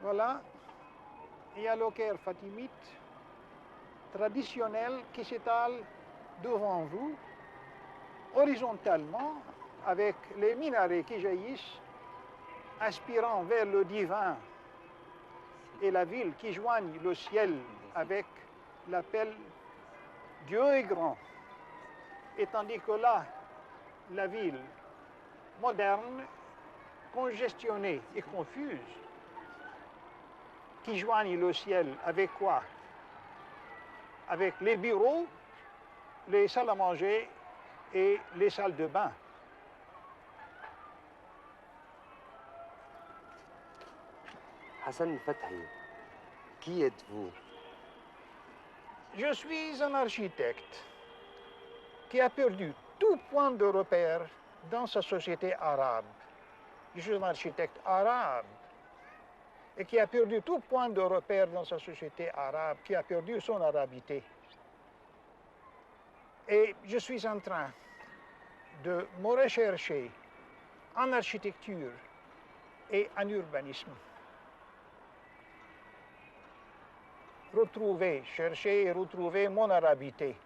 Voilà, il y a le Caire fatimite traditionnel qui s'étale devant vous, horizontalement, avec les minarets qui jaillissent, aspirant vers le divin, et la ville qui joigne le ciel avec l'appel « Dieu est grand ». Et tandis que là, la ville moderne, congestionnée et confuse, qui joignent le ciel avec quoi? Avec les bureaux, les salles à manger et les salles de bain. Hassan Fathy, qui êtes-vous? Je suis un architecte qui a perdu tout point de repère dans sa société arabe. Je suis un architecte arabe et qui a perdu tout point de repère dans sa société arabe, qui a perdu son arabité. Et je suis en train de me rechercher en architecture et en urbanisme. Retrouver, chercher et retrouver mon arabité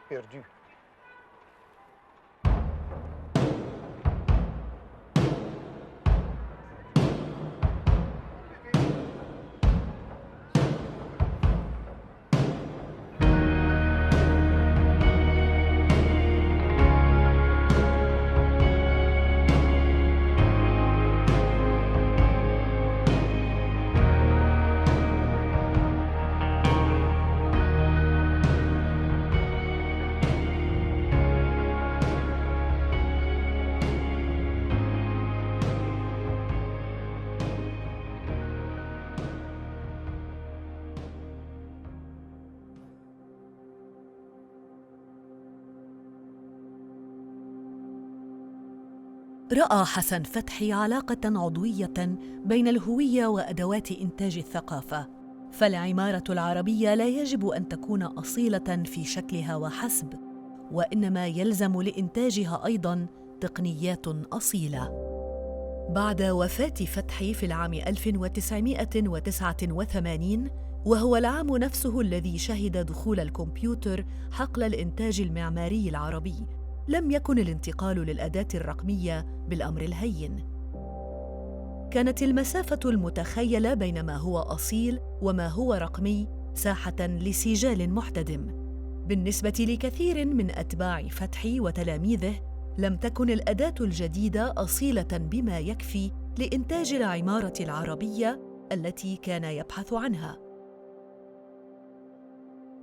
perdue. رأى حسن فتحي علاقة عضوية بين الهوية وأدوات إنتاج الثقافة، فالعمارة العربية لا يجب أن تكون أصيلة في شكلها وحسب، وإنما يلزم لإنتاجها أيضاً تقنيات أصيلة. بعد وفاة فتحي في العام 1989، وهو العام نفسه الذي شهد دخول الكمبيوتر حقل الإنتاج المعماري العربي، لم يكن الانتقال للأداة الرقمية بالأمر الهين. كانت المسافة المتخيلة بين ما هو أصيل وما هو رقمي ساحة لسجال محتدم. بالنسبة لكثير من أتباع فتحي وتلاميذه، لم تكن الأداة الجديدة أصيلة بما يكفي لإنتاج العمارة العربية التي كان يبحث عنها.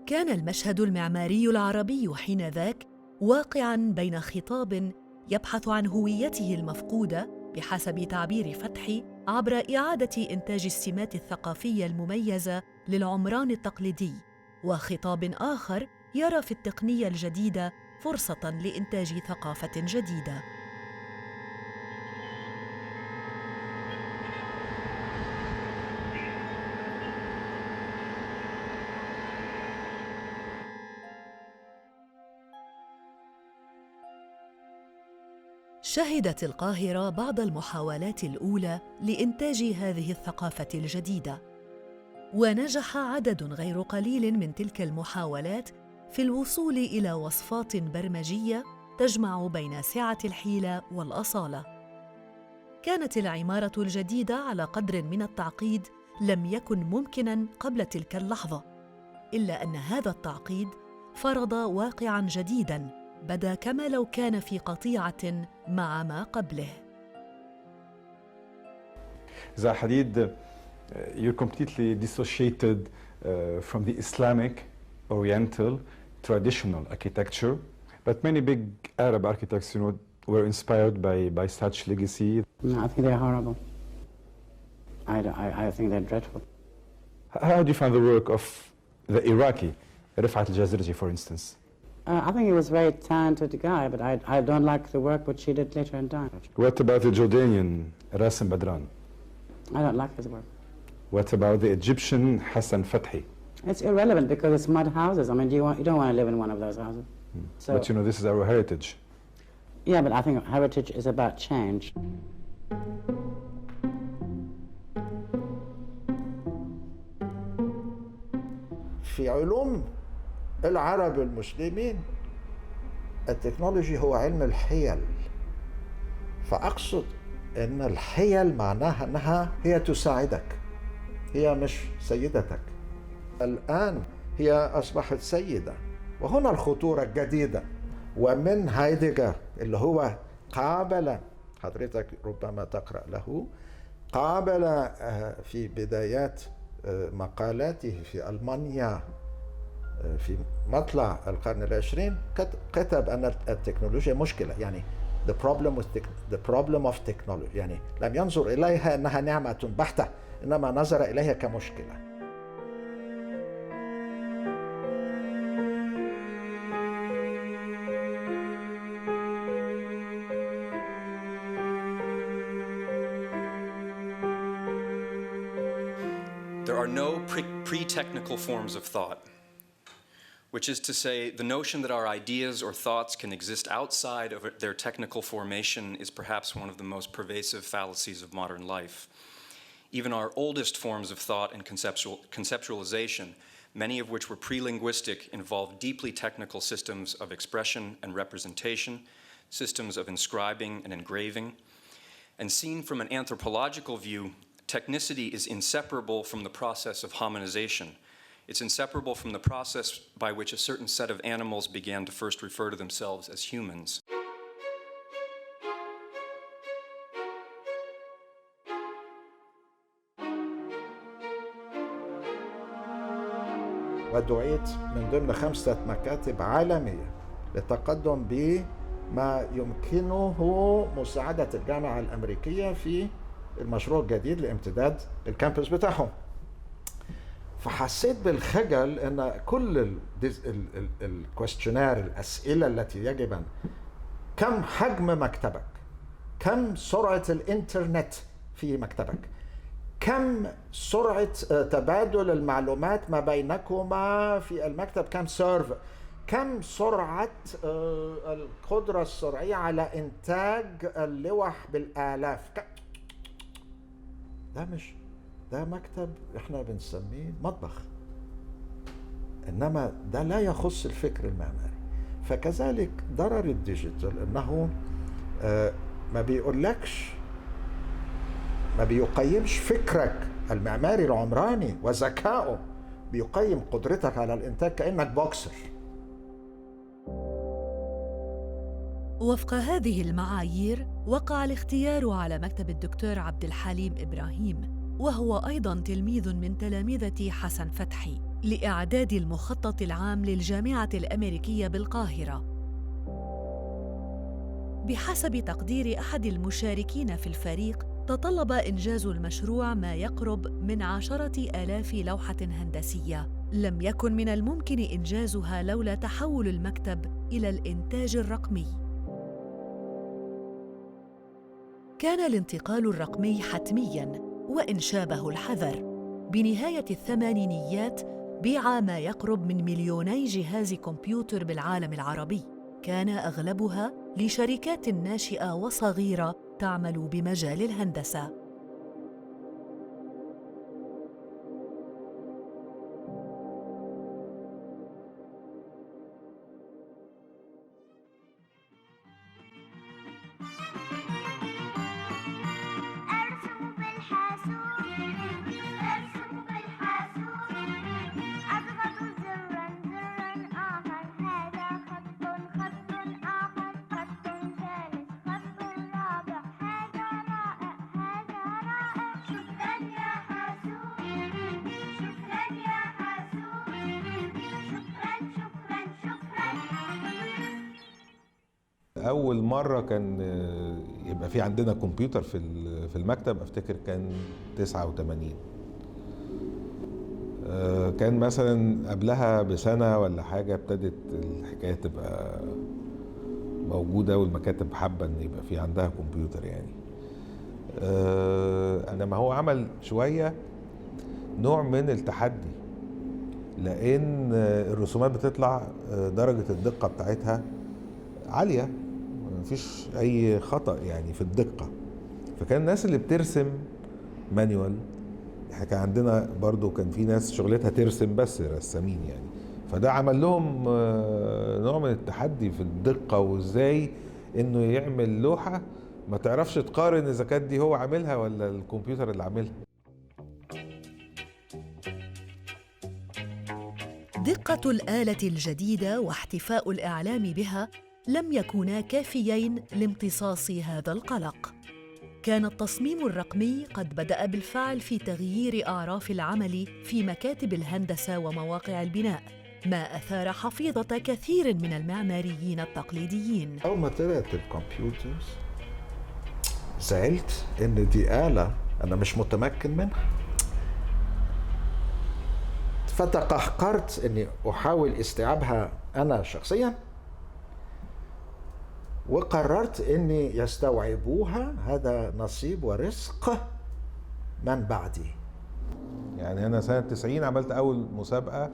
كان المشهد المعماري العربي حينذاك واقعاً بين خطاب يبحث عن هويته المفقودة بحسب تعبير فتحي عبر إعادة إنتاج السمات الثقافية المميزة للعمران التقليدي، وخطاب آخر يرى في التقنية الجديدة فرصة لإنتاج ثقافة جديدة. شهدت القاهرة بعض المحاولات الأولى لإنتاج هذه الثقافة الجديدة، ونجح عدد غير قليل من تلك المحاولات في الوصول إلى وصفات برمجية تجمع بين سعة الحيلة والأصالة. كانت العمارة الجديدة على قدر من التعقيد لم يكن ممكناً قبل تلك اللحظة، إلا أن هذا التعقيد فرض واقعاً جديداً بدا كما لو كان في قطيعة مع ما قبله. Zaha Hadid, you're completely dissociated from the Islamic, Oriental, traditional architecture, but many big Arab architects, were inspired by such legacy. No, I think they're horrible. I think they're dreadful. How do you find the work of the Iraqi, Rifat al-Jazirji, for instance? I think he was a very talented guy, but I don't like the work which he did later in time. What about the Jordanian Rasim Badran? I don't like his work. What about the Egyptian Hassan Fathy? It's irrelevant because it's mud houses. I mean, you don't want to live in one of those houses. So, But this is our heritage. Yeah, but I think heritage is about change. في علوم العرب المسلمين التكنولوجي هو علم الحيل، فأقصد أن الحيل معناها أنها هي تساعدك، هي مش سيدتك. الآن هي أصبحت سيدة، وهنا الخطورة الجديدة. ومن هايدغر اللي هو قابل، حضرتك ربما تقرأ له، قابل في بدايات مقالاته في ألمانيا في مطلع القرن العشرين كتب أن التكنولوجيا مشكلة، يعني the problem of technology، يعني لم ينظر إليها أنها نعمة بحتة، إنما نظر إليها كمشكلة. There are no pre-technical forms of thought, which is to say, the notion that our ideas or thoughts can exist outside of their technical formation is perhaps one of the most pervasive fallacies of modern life. Even our oldest forms of thought and conceptualization, many of which were pre-linguistic, involved deeply technical systems of expression and representation, systems of inscribing and engraving. And seen from an anthropological view, technicity is inseparable from the process of hominization. It's inseparable from the process by which a certain set of animals began to first refer to themselves as humans. ودعيت من ضمن 5 مكاتب عالمية للتقدم بما يمكنه مساعدة الجامعة الأمريكية في المشروع الجديد لامتداد الكامبس بتاعهم. فحسيت بالخجل ان كل الكويستشنير، الاسئله التي يجب ان كم حجم مكتبك، كم سرعه الانترنت في مكتبك، كم سرعه تبادل المعلومات ما بينكما في المكتب، كم سيرفر، كم سرعه القدره السرعيه على انتاج اللوح بالالاف. ده مكتب احنا بنسميه مطبخ، انما ده لا يخص الفكر المعماري. فكذلك ضرر الديجيتال انه ما بيقولكش، ما بيقيمش فكرك المعماري العمراني وذكائه، بيقيم قدرتك على الانتاج كأنك بوكسر. وفق هذه المعايير وقع الاختيار على مكتب الدكتور عبد الحليم إبراهيم، وهو أيضاً تلميذ من تلامذة حسن فتحي، لإعداد المخطط العام للجامعة الأمريكية بالقاهرة. بحسب تقدير أحد المشاركين في الفريق، تطلب إنجاز المشروع ما يقرب من 10,000 لوحة هندسية، لم يكن من الممكن إنجازها لولا تحول المكتب إلى الإنتاج الرقمي. كان الانتقال الرقمي حتمياً وإن شابه الحذر. بنهاية الثمانينيات بيع ما يقرب من 2,000,000 جهاز كمبيوتر بالعالم العربي، كان أغلبها لشركات ناشئة وصغيرة تعمل بمجال الهندسة. أول مرة كان يبقى في عندنا كمبيوتر في المكتب، أفتكر كان 89. كان مثلا قبلها بسنة ولا حاجة ابتدت الحكاية تبقى موجودة والمكاتب حابة إن يبقى في عندها كمبيوتر يعني. إنما هو عمل شوية نوع من التحدي، لأن الرسومات بتطلع درجة الدقة بتاعتها عالية، مفيش أي خطأ يعني في الدقة. فكان الناس اللي بترسم مانيوال احنا كان عندنا برضو كان في ناس شغلتها ترسم بس، رسامين يعني، فده عمل لهم نوع من التحدي في الدقة، وازاي انه يعمل لوحة ما تعرفش تقارن اذا كانت دي هو عاملها ولا الكمبيوتر اللي عاملها. دقة الآلة الجديدة واحتفاء الإعلام بها لم يكونا كافيين لامتصاص هذا القلق. كان التصميم الرقمي قد بدأ بالفعل في تغيير أعراف العمل في مكاتب الهندسة ومواقع البناء، ما أثار حفيظة كثير من المعماريين التقليديين. أول ما طلعت الكمبيوترز زعلت إن دي آلة أنا مش متمكن منها، فتقهقرت إني أحاول استيعابها أنا شخصياً، وقررت إني يستوعبوها، هذا نصيب ورزق من بعدي. يعني أنا سنة 90 عملت أول مسابقة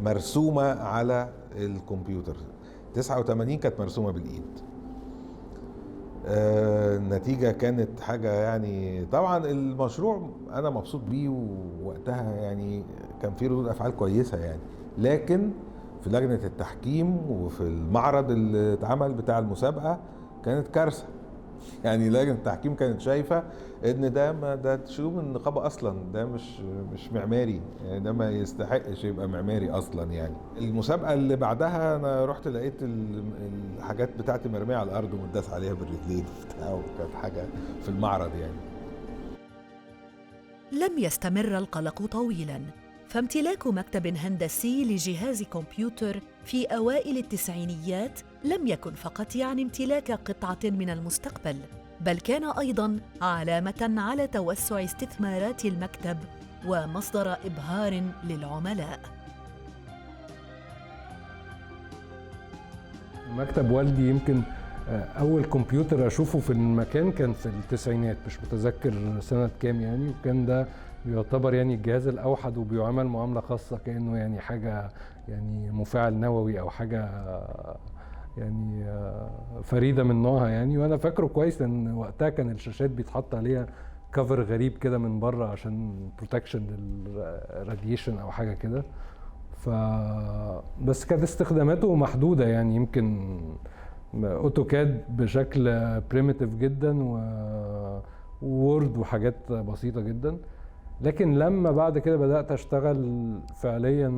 مرسومة على الكمبيوتر، 89 كانت مرسومة بالإيد. النتيجة كانت حاجة يعني، طبعا المشروع أنا مبسوط بيه، ووقتها يعني كان فيه ردود أفعال كويسة يعني، لكن في لجنة التحكيم وفي المعرض اللي اتعمل بتاع المسابقة كانت كارثة. يعني لجنة التحكيم كانت شايفة ان ده تشيلوه من النقابة اصلا، ده مش معماري يعني، ده ما يستحقش يبقى معماري اصلا يعني. المسابقة اللي بعدها انا رحت لقيت الحاجات بتاعتي مرمية على الارض ومتداس عليها بالرجلين وبتاع، كانت حاجة في المعرض يعني. لم يستمر القلق طويلاً، فامتلاك مكتب هندسي لجهاز كمبيوتر في أوائل التسعينيات لم يكن فقط يعني امتلاك قطعة من المستقبل، بل كان أيضاً علامة على توسع استثمارات المكتب ومصدر إبهار للعملاء. مكتب والدي يمكن أول كمبيوتر أشوفه في المكان كان في التسعينات، مش متذكر سنة كام يعني، وكان ده بيعتبر يعني الجهاز الأوحد وبيعامل معاملة خاصة كأنه يعني حاجة يعني مفاعل نووي أو حاجة يعني فريدة من نوعها يعني. وأنا فاكره كويس لأن وقتها كان الشاشات بيتحط عليها كفر غريب كده من بره عشان بروتكشن للراديشن أو حاجة كده. بس كانت استخداماته محدودة يعني، يمكن أوتوكاد بشكل بريميتيف جدا وورد وحاجات بسيطة جدا. لكن لما بعد كده بدأت أشتغل فعليا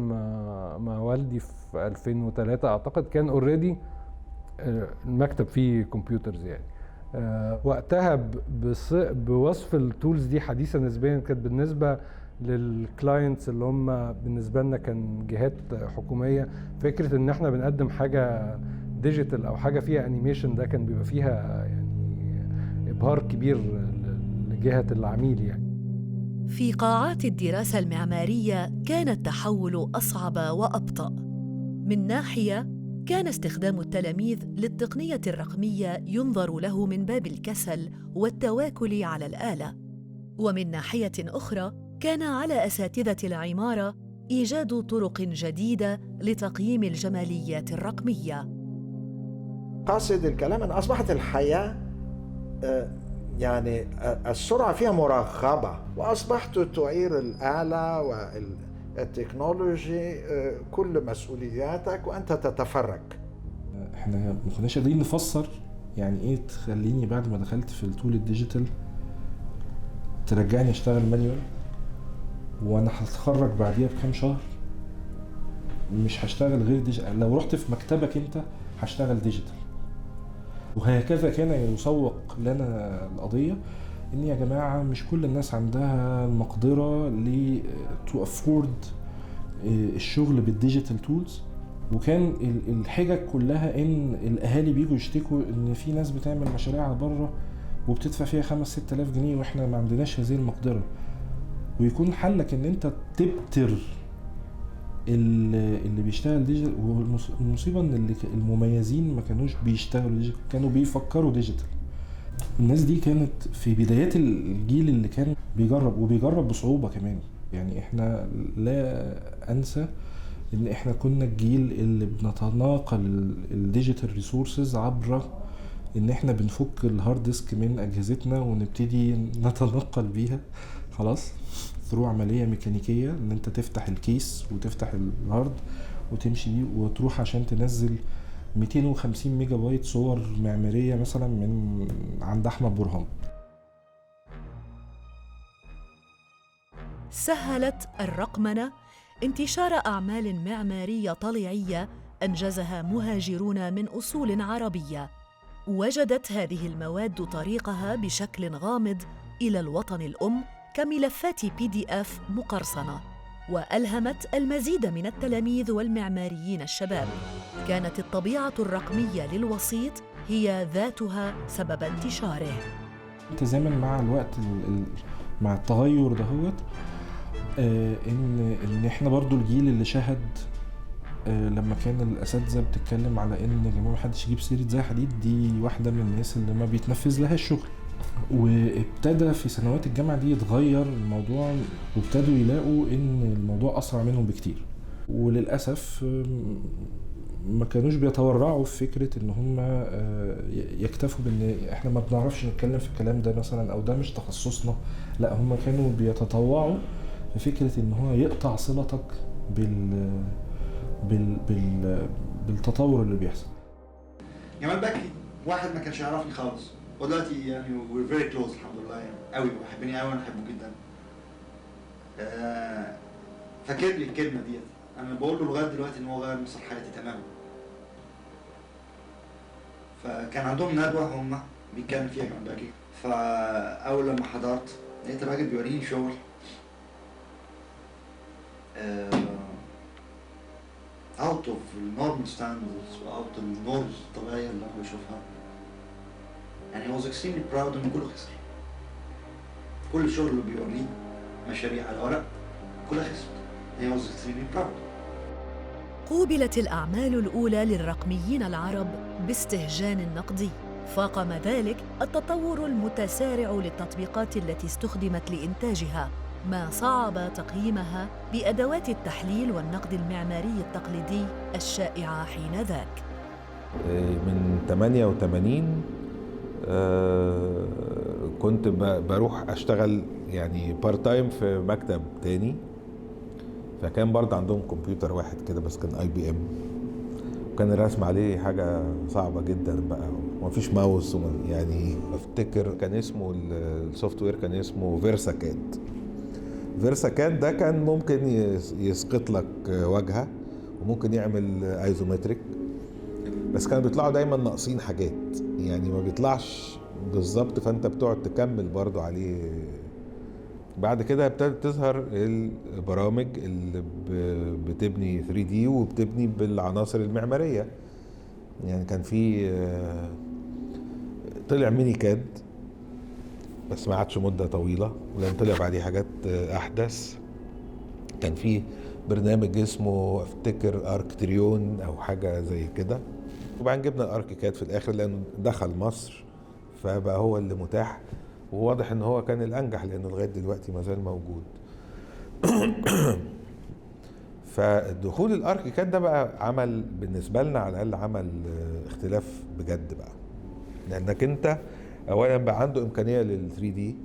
مع والدي في 2003 أعتقد كان اوريدي المكتب فيه كمبيوترز يعني. وقتها بوصف التولز دي حديثة نسبيا، كانت بالنسبة للكلاينتس اللي هم بالنسبة لنا كان جهات حكومية، فكرة ان احنا بنقدم حاجة ديجيتال او حاجة فيها انيميشن ده كان بيبقى فيها يعني ابهار كبير لجهة العميل يعني. في قاعات الدراسة المعمارية كان التحول أصعب وأبطأ. من ناحية كان استخدام التلاميذ للتقنية الرقمية ينظر له من باب الكسل والتواكل على الآلة، ومن ناحية أخرى كان على أساتذة العمارة إيجاد طرق جديدة لتقييم الجماليات الرقمية. قاصد الكلام أن أصبحت الحياة يعني السرعة فيها مرغبة، وأصبحت تعير الآلة والتكنولوجي كل مسؤولياتك وأنت تتفرج. احنا ما كناش قادرين نفسر يعني ايه تخليني بعد ما دخلت في التول الديجيتال ترجعني اشتغل مانيوال، وانا هتخرج بعديها بكام شهر مش هشتغل غير ديجيتال. لو رحت في مكتبك انت هشتغل ديجيتال. وهكذا كان يسوق لنا القضية ان يا جماعة مش كل الناس عندها المقدرة تو افورد الشغل بالديجيتال تولز. وكان الحجج كلها ان الاهالي بيجوا يشتكوا ان في ناس بتعمل مشاريع بره وبتدفع فيها 5-6 آلاف جنيه واحنا ما عندناش هذه المقدرة. ويكون حلك ان انت تبتر اللي بيشتغل ديجيتال. والمصيبة ان المميزين ما كانوش بيشتغلوا ديجيتال، كانوا بيفكروا ديجيتال. الناس دي كانت في بدايات الجيل اللي كان بيجرب بصعوبة كمان يعني. احنا لا انسى ان احنا كنا الجيل اللي بنتناقل الديجيتال ريسورسز عبر ان احنا بنفك الهارد ديسك من اجهزتنا ونبتدي نتنقل بيها. خلاص ثرو عمليه ميكانيكيه ان انت تفتح الكيس وتفتح الهارد وتمشي بيه وتروح عشان تنزل 250 ميجا بايت صور معماريه مثلا من عند احمد برهان. سهلت الرقمنة انتشار أعمال معمارية طليعية أنجزها مهاجرون من أصول عربية. وجدت هذه المواد طريقها بشكل غامض إلى الوطن الأم كملفات PDF مقرصنة، وألهمت المزيد من التلاميذ والمعماريين الشباب. كانت الطبيعة الرقمية للوسيط هي ذاتها سبب انتشاره. تزامن مع الوقت مع التغير دهوت ان احنا برضو الجيل اللي شهد لما كان الاساتذه بتتكلم على ان يا جماعه محدش يجيب سيره زاهي حديد، دي واحده من الناس اللي ما بيتنفذ لها الشغل. وابتدى في سنوات الجامعه دي يتغير الموضوع، وابتدوا يلاقوا ان الموضوع اسرع منهم بكتير. وللاسف ما كانوش بيتورعوا في فكره ان هم يكتفوا بان احنا ما بنعرفش نتكلم في الكلام ده مثلا او ده مش تخصصنا، لا هم كانوا بيتطوعوا في فكره ان هو يقطع صلتك بالتطور اللي بيحصل. جمال بكري واحد ما كانش يعرفني خالص، ودلوقتي يعني we're very close الحمد لله، يعني قوي بيحبني قوي وانا بحبه جدا. فاكر لي الكلمه ديت، انا بقول له لغايه دلوقتي ان هو غير مسار حياتي تماما. فكان عندهم ندوه هم بيتكلم فيها جمال بكري، فاول لما حضرت لقيت الراجل بيوريني شغل out of normal standards و out of النورمز الطبيعية اللي أنا بشوفها. يعني he was extremely proud إن كله خسر. كل الشغل اللي بيوريه مشاريع على ورق كلها خسرت. he was extremely proud. قوبلت الأعمال الأولى للرقميين العرب باستهجان نقدي، فاقم ذلك التطور المتسارع للتطبيقات التي استخدمت لإنتاجها، ما صعب تقييمها بأدوات التحليل والنقد المعماري التقليدي الشائعة حين ذاك. من 88 كنت بروح أشتغل يعني بارت تايم في مكتب تاني، فكان برضه عندهم كمبيوتر واحد كده بس كان IBM، وكان الرسم عليه حاجة صعبة جدا بقى ومفيش ماوس يعني افتكر كان اسمه السوفت وير كان اسمه فيرساكاد. فيرساكاد ده كان ممكن يسقط لك واجهة وممكن يعمل ايزومتريك، بس كانوا بيطلعوا دايما ناقصين حاجات، يعني ما بيطلعش بالظبط، فانت بتقعد تكمل برضو عليه. بعد كده ابتدت تظهر البرامج اللي بتبني 3D وبتبني بالعناصر المعمارية. يعني كان في طلع ميني كاد بس ما عادش مدة طويلة، ولما طلع بعديه حاجات أحدث. كان في برنامج اسمه افتكر اركتريون أو حاجة زي كده، وبعدين جبنا الاركيكاد في الآخر لأنه دخل مصر فبقى هو اللي متاح، وواضح إن هو كان الأنجح لأنه لغاية دلوقتي ما زال موجود. فدخول الاركيكاد ده بقى عمل بالنسبة لنا على الأقل عمل اختلاف بجد بقى، لأنك أنت اولا بقى عنده امكانيه لل 3D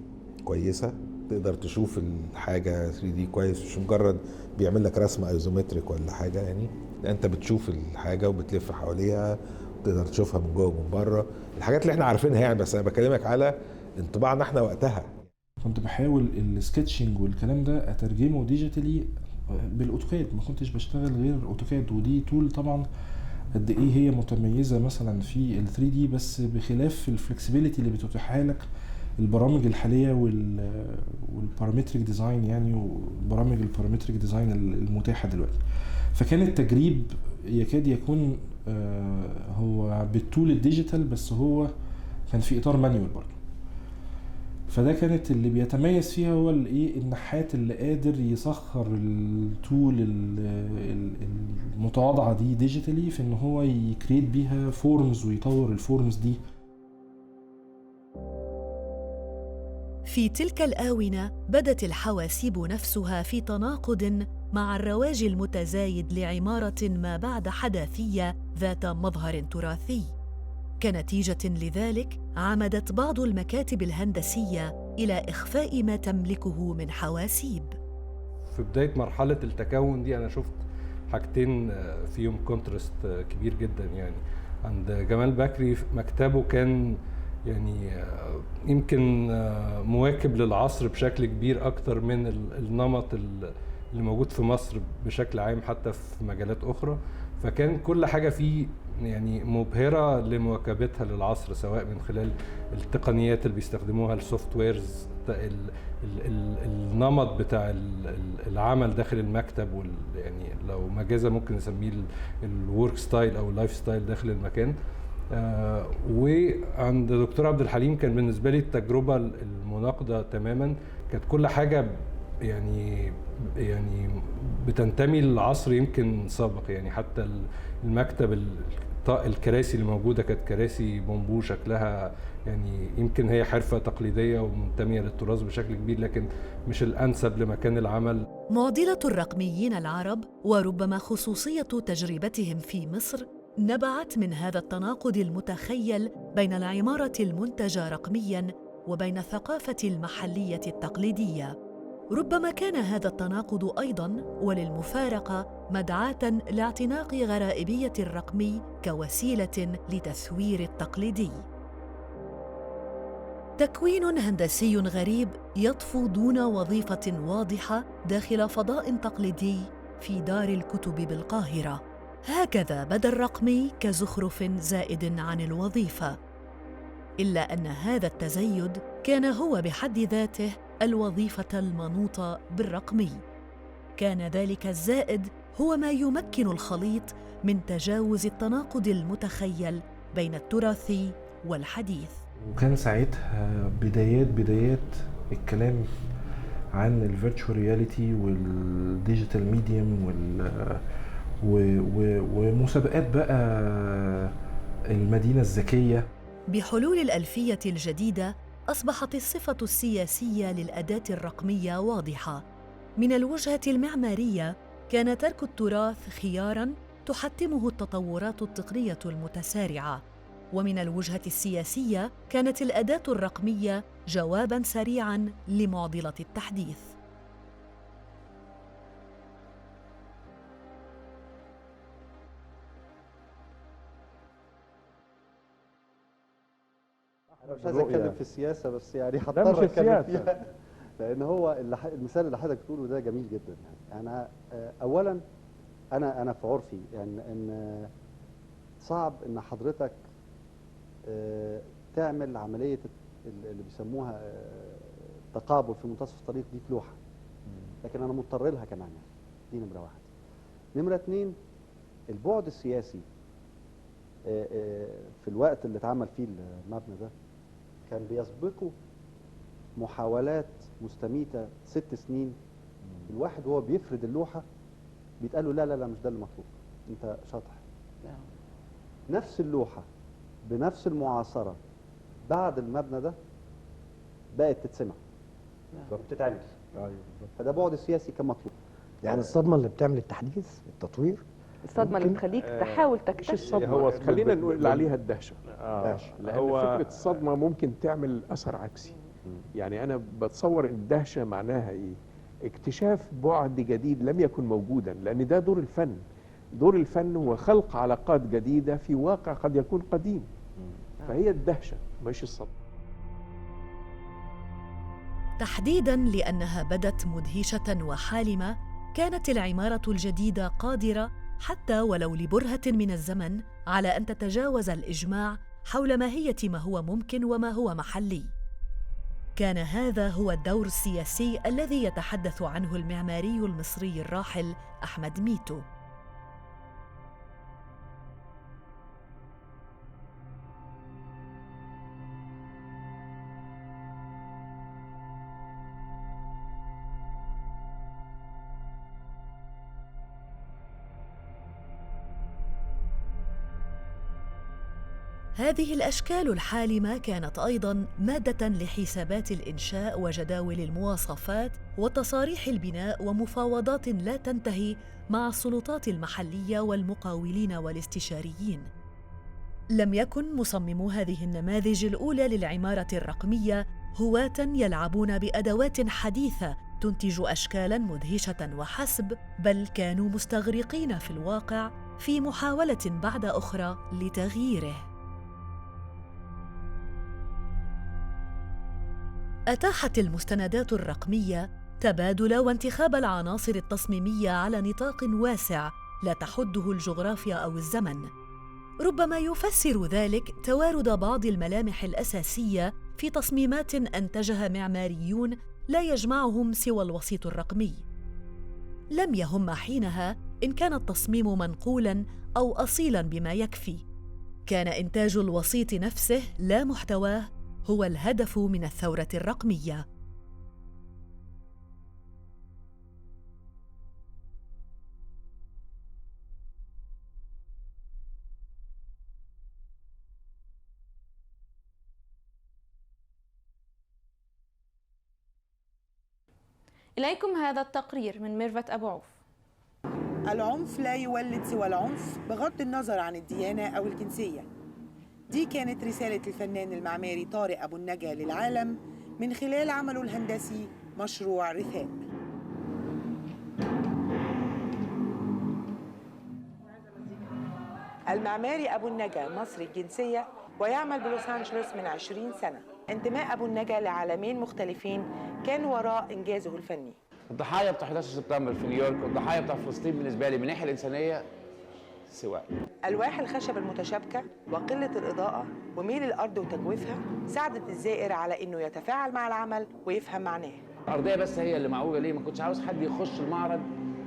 كويسه، تقدر تشوف الحاجه 3D كويس، مش مجرد بيعمل لك رسمه ايزومتريك ولا حاجه، يعني انت بتشوف الحاجه وبتلف حواليها وتقدر تشوفها من جوه ومن بره، الحاجات اللي احنا عارفينها يعني، بس انا بكلمك على انطباعنا احنا وقتها. كنت بحاول السكتشنج والكلام ده اترجمه ديجيتالي بالاوتوكاد، ما كنتش بشتغل غير اوتوكاد، ودي تول طبعا قد ايه هي متميزه مثلا في ال 3D، بس بخلاف الفلكسبيليتي اللي بتتيحها لك البرامج الحاليه والبارامتريك ديزاين، يعني وبرامج البارامتريك ديزاين المتاحه دلوقتي. فكان التجريب يكاد يكون هو بالتول الديجيتال، بس هو كان في اطار مانيوال برضه. فده كانت اللي بيتميز فيها هو الايه النحات اللي قادر يسخر التول المتواضعه دي ديجيتالي في ان هو يكريت بيها فورمز ويطور الفورمز دي. في تلك الآونة بدت الحواسيب نفسها في تناقض مع الرواج المتزايد لعمارة ما بعد حداثية ذات مظهر تراثي. كنتيجة لذلك عمدت بعض المكاتب الهندسية إلى إخفاء ما تملكه من حواسيب. في بداية مرحلة التكون دي أنا شفت حاجتين فيهم كونتراست كبير جدا. يعني عند جمال بكري مكتبه كان يعني يمكن مواكب للعصر بشكل كبير أكتر من النمط اللي موجود في مصر بشكل عام حتى في مجالات أخرى، فكان كل حاجة فيه يعني مبهرة لمواكبتها للعصر، سواء من خلال التقنيات اللي بيستخدموها، السوفت ويرز، النمط بتاع العمل داخل المكتب، يعني لو مجازا ممكن نسميه الورك ستايل او اللايف ستايل داخل المكان. وعند دكتور عبد الحليم كان بالنسبه لي التجربه المناقضه تماما، كانت كل حاجه يعني بتنتمي للعصر يمكن سابق. يعني حتى المكتب الكراسي اللي موجوده كانت كراسي بامبو، شكلها يعني يمكن هي حرفه تقليديه ومنتميه للتراث بشكل كبير، لكن مش الانسب لمكان العمل. معضله الرقميين العرب وربما خصوصيه تجربتهم في مصر نبعت من هذا التناقض المتخيل بين العماره المنتجه رقمياً وبين الثقافه المحليه التقليديه. ربما كان هذا التناقض أيضاً وللمفارقة مدعاة لاعتناق غرائبية الرقمي كوسيلة لتثوير التقليدي. تكوين هندسي غريب يطفو دون وظيفة واضحة داخل فضاء تقليدي في دار الكتب بالقاهرة. هكذا بدا الرقمي كزخرف زائد عن الوظيفة، إلا أن هذا التزايد كان هو بحد ذاته الوظيفة المنوطة بالرقمي. كان ذلك الزائد هو ما يمكن الخليط من تجاوز التناقض المتخيل بين التراث والحديث. وكان ساعتها بدايات الكلام عن الفيرتشوال رياليتي والديجيتال ميديوم ومسابقات بقى المدينة الذكية. بحلول الألفية الجديدة أصبحت الصفة السياسية للأداة الرقمية واضحة. من الوجهة المعمارية كان ترك التراث خياراً تحتمه التطورات التقنية المتسارعة، ومن الوجهة السياسية كانت الأداة الرقمية جواباً سريعاً لمعضلة التحديث. أنا مش عايز أتكلم في السياسة، بس يعني هضطر أتكلم فيها لأن هو المثال اللي حضرتك بتقوله ده جميل جدا. يعني أنا أولا أنا في عرفي يعني إن صعب إن حضرتك تعمل عملية اللي بيسموها تقابل في منتصف الطريق دي في لوحة، لكن أنا مضطر لها كمان. دي نمرة واحد. نمرة اتنين، البعد السياسي في الوقت اللي اتعمل فيه المبنى ده كان بيسبقه محاولات مستميتة 6 سنين. الواحد وهو بيفرد اللوحة بيتقال له لا لا لا مش ده اللي مطلوب، انت شاطح. نفس اللوحة بنفس المعاصرة بعد المبنى ده بقت تتسمع وبتتعمل. فده بعد سياسي كان مطلوب. يعني الصدمة اللي بتعمل التحديث التطوير، الصدمة اللي بتخليك تحاول تكتشف. هو خلينا نقول عليها الدهشة. لأن هو فكرة الصدمة ممكن تعمل أثر عكسي. يعني أنا بتصور إن الدهشة معناها إيه؟ اكتشاف بعد جديد لم يكن موجودا، لأن ده دور الفن. دور الفن هو خلق علاقات جديدة في واقع قد يكون قديم. فهي الدهشة مش الصدمة. تحديداً لأنها بدت مدهشة وحالمة، كانت العمارة الجديدة قادرة حتى ولو لبرهة من الزمن على أن تتجاوز الإجماع حول ماهية ما هو ممكن وما هو محلي. كان هذا هو الدور السياسي الذي يتحدث عنه المعماري المصري الراحل أحمد ميتو. هذه الأشكال الحالمة كانت أيضاً مادة لحسابات الإنشاء وجداول المواصفات وتصاريح البناء ومفاوضات لا تنتهي مع السلطات المحلية والمقاولين والاستشاريين. لم يكن مصممو هذه النماذج الأولى للعمارة الرقمية هواة يلعبون بأدوات حديثة تنتج أشكالاً مدهشة وحسب، بل كانوا مستغرقين في الواقع في محاولة بعد أخرى لتغييره. أتاحت المستندات الرقمية تبادل وانتخاب العناصر التصميمية على نطاق واسع لا تحده الجغرافيا أو الزمن. ربما يفسر ذلك توارد بعض الملامح الأساسية في تصميمات أنتجها معماريون لا يجمعهم سوى الوسيط الرقمي. لم يهم حينها إن كان التصميم منقولاً أو أصيلاً بما يكفي. كان إنتاج الوسيط نفسه لا محتواه هو الهدف من الثورة الرقمية. إليكم هذا التقرير من ميرفت أبو عوف. العنف لا يولد سوى العنف بغض النظر عن الديانة أو الجنسية. دي كانت رسالة الفنان المعماري طارق أبو النجا للعالم من خلال عمله الهندسي مشروع رثاء. المعماري أبو النجا مصري الجنسية ويعمل بلوس أنجلوس من 20 سنة. انتماء أبو النجا لعالمين مختلفين كان وراء إنجازه الفني. الضحايا بتاع 11 سبتمبر في نيويورك والضحايا بتاع فلسطين بالنسبة لي من الناحية الإنسانية سواء. ألواح الخشب المتشابكة وقلة الإضاءة وميل الأرض وتجويفها ساعدت الزائر على إنه يتفاعل مع العمل ويفهم معناه. الأرضية بس هي اللي معوجة ليه؟ ما كنتش عاوز حد يخش المعرض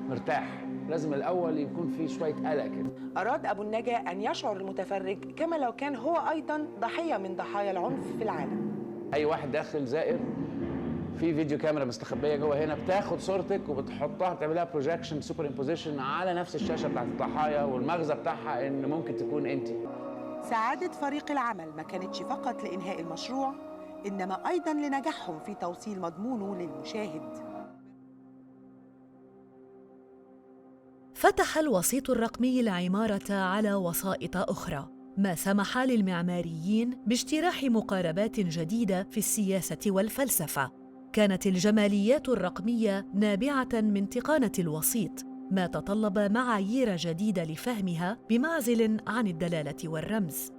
مرتاح، لازم الأول يكون في شوية قلق كده. أراد أبو النجا أن يشعر المتفرج كما لو كان هو أيضاً ضحية من ضحايا العنف في العالم. أي واحد داخل زائر في فيديو كاميرا مستخبيه جوه هنا بتاخد صورتك وبتحطها بتعملها بروجكشن سوبر امبوزيشن على نفس الشاشه بتاعت الضحايا، والمغزى بتاعها ان ممكن تكون انت. سعاده فريق العمل ما كانتش فقط لانهاء المشروع، انما ايضا لنجاحهم في توصيل مضمونه للمشاهد. فتح الوسيط الرقمي العمارة على وسائط أخرى، ما سمح للمعماريين باجتراح مقاربات جديدة في السياسة والفلسفة. كانت الجماليات الرقمية نابعة من تقانة الوسيط، ما تطلب معايير جديدة لفهمها بمعزل عن الدلالة والرمز.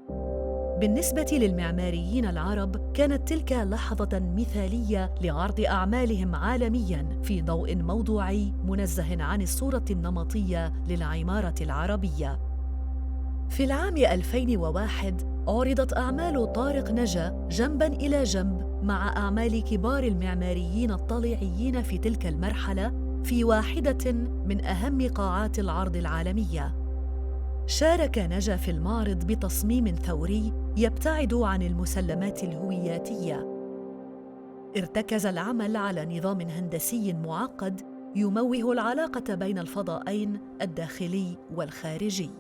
بالنسبة للمعماريين العرب كانت تلك لحظة مثالية لعرض أعمالهم عالمياً في ضوء موضوعي منزه عن الصورة النمطية للعمارة العربية. في العام 2001 عرضت أعمال طارق نجا جنباً إلى جنب مع أعمال كبار المعماريين الطليعيين في تلك المرحلة في واحدة من أهم قاعات العرض العالمية. شارك نجا في المعرض بتصميم ثوري يبتعد عن المسلمات الهوياتية. ارتكز العمل على نظام هندسي معقد يموه العلاقة بين الفضائين الداخلي والخارجي.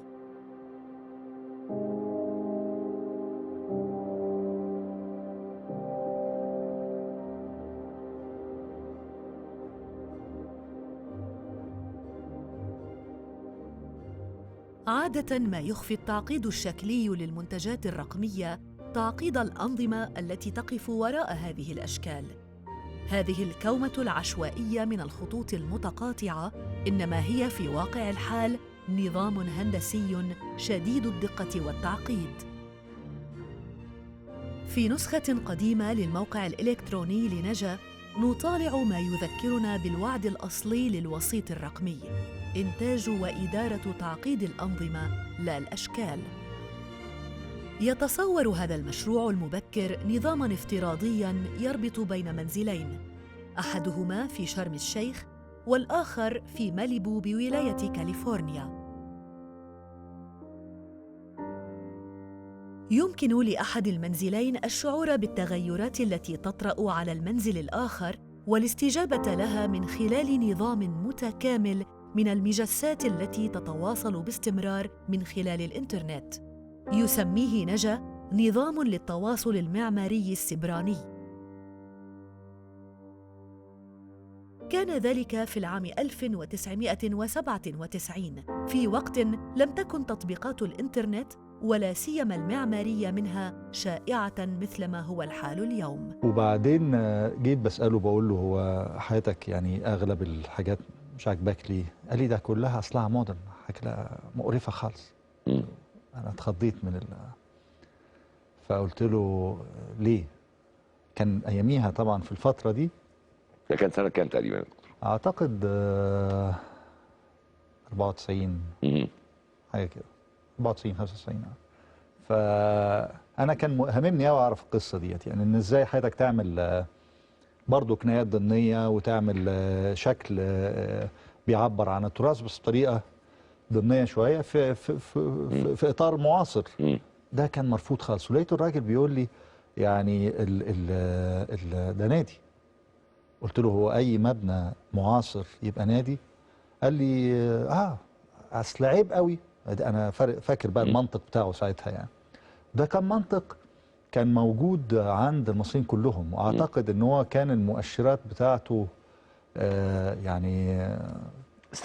عادة ما يخفي التعقيد الشكلي للمنتجات الرقمية تعقيد الأنظمة التي تقف وراء هذه الأشكال. هذه الكومة العشوائية من الخطوط المتقاطعة إنما هي في واقع الحال نظام هندسي شديد الدقة والتعقيد. في نسخة قديمة للموقع الإلكتروني لنجا نطالع ما يذكرنا بالوعد الأصلي للوسيط الرقمي: إنتاج وإدارة تعقيد الأنظمة لا الأشكال. يتصور هذا المشروع المبكر نظاماً افتراضياً يربط بين منزلين، أحدهما في شرم الشيخ والآخر في ماليبو بولاية كاليفورنيا. يمكن لأحد المنزلين الشعور بالتغيرات التي تطرأ على المنزل الآخر والاستجابة لها من خلال نظام متكامل من المجسات التي تتواصل باستمرار من خلال الإنترنت. يسميه نجا نظام للتواصل المعماري السبراني. كان ذلك في العام 1997 في وقت لم تكن تطبيقات الإنترنت ولا سيما المعمارية منها شائعة مثل ما هو الحال اليوم. وبعدين جيت بسأله بقول له هو حياتك يعني أغلب الحاجات مش عاجباك ليه؟ قال لي ده كلها أصلها مودرن، حاجة مقرفة خالص. أنا اتخضيت من فقلت له ليه؟ كان أياميها طبعا في الفترة دي. ده كان سنة كام تقريبا؟ أعتقد 94 حاجة كده، 94 95. فأنا كان هاممني أوي أعرف القصة ديت، يعني إن إزاي حياتك تعمل برضه كنايات ضمنية وتعمل شكل بيعبر عن التراث بس بطريقة ضمنية شوية في إطار معاصر. ده كان مرفوض خالص. ولقيت الراجل بيقول لي يعني ده نادي. قلت له هو أي مبنى معاصر يبقى نادي؟ قال لي أصل عيب قوي. أنا فاكر بقى المنطق بتاعه ساعتها يعني. ده كان منطق كان موجود عند المصريين كلهم، وأعتقد إن هو كان المؤشرات بتاعته يعني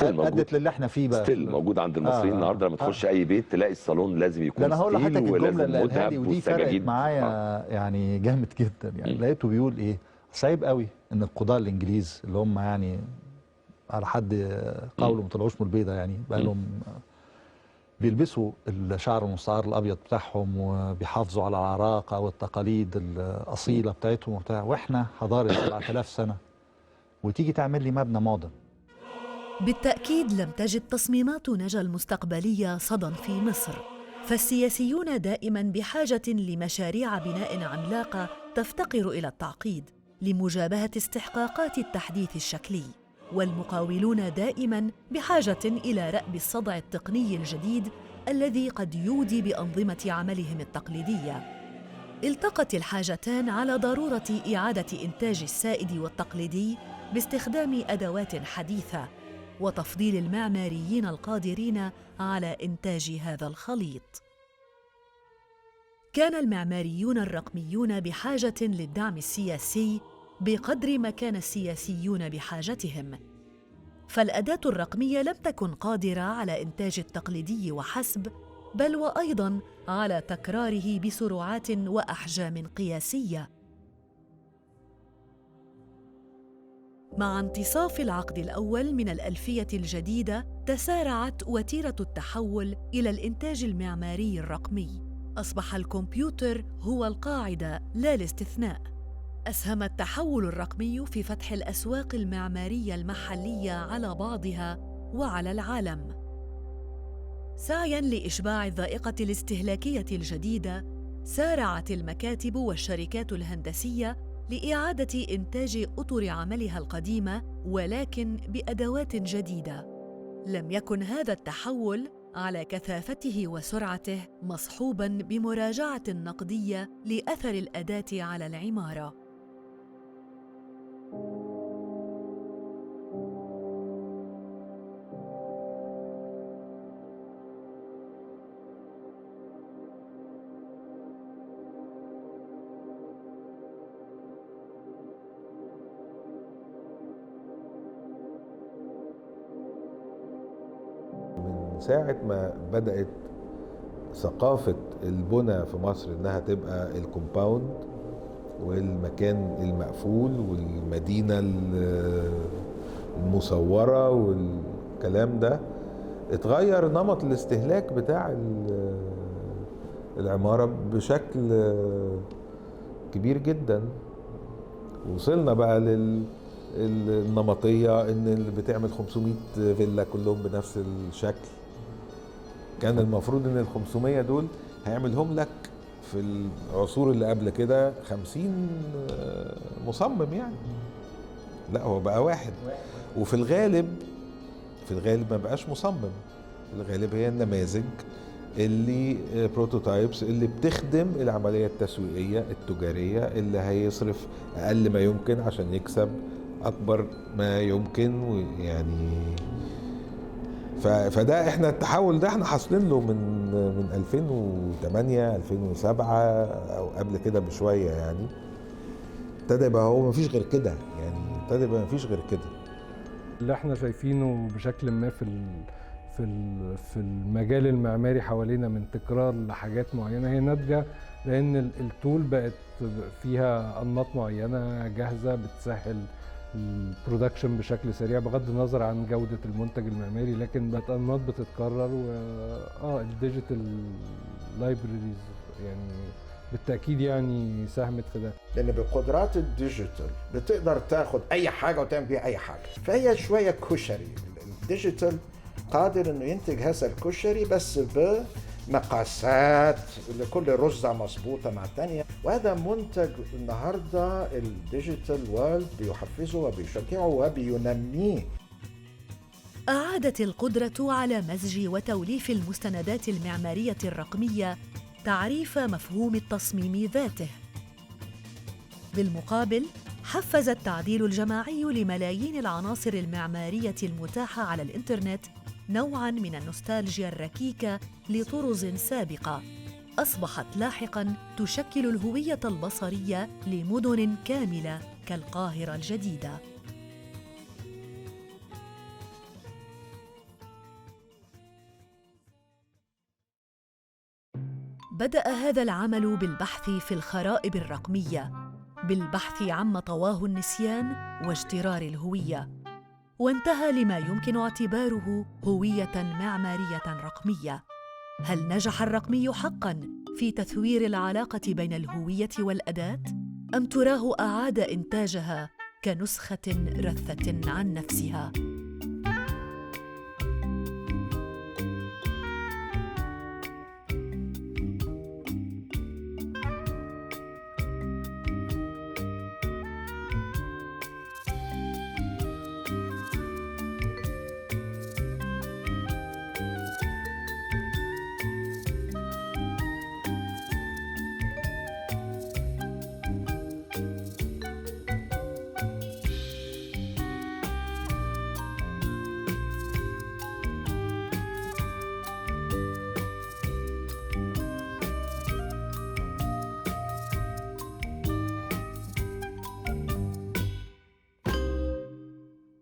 أدت للي احنا فيه بقى. ستيل موجود عند المصريين النهارده. لما تخش أي بيت تلاقي الصالون لازم يكون أنا هقول لحضرتك الجملة اللي قالها لي ودي فرقت جديد. معايا يعني جامد جدا. يعني لقيته بيقول إيه؟ صعب قوي إن القضاة الإنجليز اللي هم يعني على حد قوله ما طلعوش من البيضة، يعني بقى لهم بيلبسوا الشعر المستعار الابيض بتاعهم وبيحافظوا على العراقه والتقاليد الاصيله بتاعتهم وبتاع، واحنا حضاره 7000 سنه وتيجي تعمل لي مبنى مودرن. بالتأكيد لم تجد تصميمات نجا المستقبلية صدى في مصر، فالسياسيون دائما بحاجة لمشاريع بناء عملاقة تفتقر إلى التعقيد لمجابهة استحقاقات التحديث الشكلي، والمقاولون دائما بحاجة إلى رأب الصدع التقني الجديد الذي قد يودي بأنظمة عملهم التقليدية. التقت الحاجتان على ضرورة إعادة إنتاج السائد والتقليدي باستخدام أدوات حديثة وتفضيل المعماريين القادرين على إنتاج هذا الخليط. كان المعماريون الرقميون بحاجة للدعم السياسي بقدر ما كان السياسيون بحاجتهم، فالأداة الرقمية لم تكن قادرة على إنتاج التقليدي وحسب، بل وأيضاً على تكراره بسرعات وأحجام قياسية. مع انتصاف العقد الأول من الألفية الجديدة تسارعت وتيرة التحول إلى الإنتاج المعماري الرقمي. أصبح الكمبيوتر هو القاعدة لا الاستثناء. أسهم التحول الرقمي في فتح الأسواق المعمارية المحلية على بعضها وعلى العالم. سعياً لإشباع الذائقة الاستهلاكية الجديدة، سارعت المكاتب والشركات الهندسية لإعادة إنتاج أطر عملها القديمة ولكن بأدوات جديدة. لم يكن هذا التحول على كثافته وسرعته مصحوباً بمراجعة نقدية لأثر الأداة على العمارة. ساعة ما بدأت ثقافة البنى في مصر انها تبقى الكومباوند والمكان المقفول والمدينة المصورة والكلام ده، اتغير نمط الاستهلاك بتاع العمارة بشكل كبير جدا. وصلنا بقى النمطية ان اللي بتعمل 500 فيلا كلهم بنفس الشكل. كان المفروض ان ال 500 دول هيعملهم لك في العصور اللي قبل كده 50 مصمم يعني. لا هو بقى واحد. وفي الغالب ما بقاش مصمم، في الغالب هي النماذج اللي بروتوتايبس اللي بتخدم العملية التسويقية التجارية اللي هيصرف اقل ما يمكن عشان يكسب اكبر ما يمكن يعني. فده احنا التحول ده احنا حاصلين له من 2008 2007 او قبل كده بشويه يعني. ابتدى يبقى هو مفيش غير كده يعني، ابتدى يبقى مفيش غير كده. اللي احنا شايفينه بشكل ما في المجال المعماري حوالينا من تكرار لحاجات معينه، هي ناتجه لان التول بقت فيها انماط معينه جاهزه بتسهل البرودكشن بشكل سريع بغض النظر عن جوده المنتج المعماري، لكن بقت انماط بتتكرر. الديجيتال لايبراريز يعني بالتاكيد يعني ساهمت في ده، لان بقدرات الديجيتال بتقدر تاخد اي حاجه وتعمل بيها اي حاجه، فهي شويه كشري. الديجيتال قادر انه ينتج هذا الكشري بس بمقاسات لكل رزه مظبوطه مع الثانيه، وهذا منتج النهارده الديجيتال وورلد بيحفزه وبيشجعه وبينميه. أعادت القدرة على مزج وتوليف المستندات المعمارية الرقمية تعريف مفهوم التصميم ذاته. بالمقابل، حفز التعديل الجماعي لملايين العناصر المعمارية المتاحة على الإنترنت نوعاً من النوستالجيا الركيكة لطرز سابقة، أصبحت لاحقاً تشكل الهوية البصرية لمدن كاملة كالقاهرة الجديدة. بدأ هذا العمل بالبحث في الخرائب الرقمية، بالبحث عما طواه النسيان واجترار الهوية، وانتهى لما يمكن اعتباره هوية معمارية رقمية. هل نجح الرقمي حقاً في تثوير العلاقة بين الهوية والأداة؟ أم تراه أعاد إنتاجها كنسخة رثة عن نفسها؟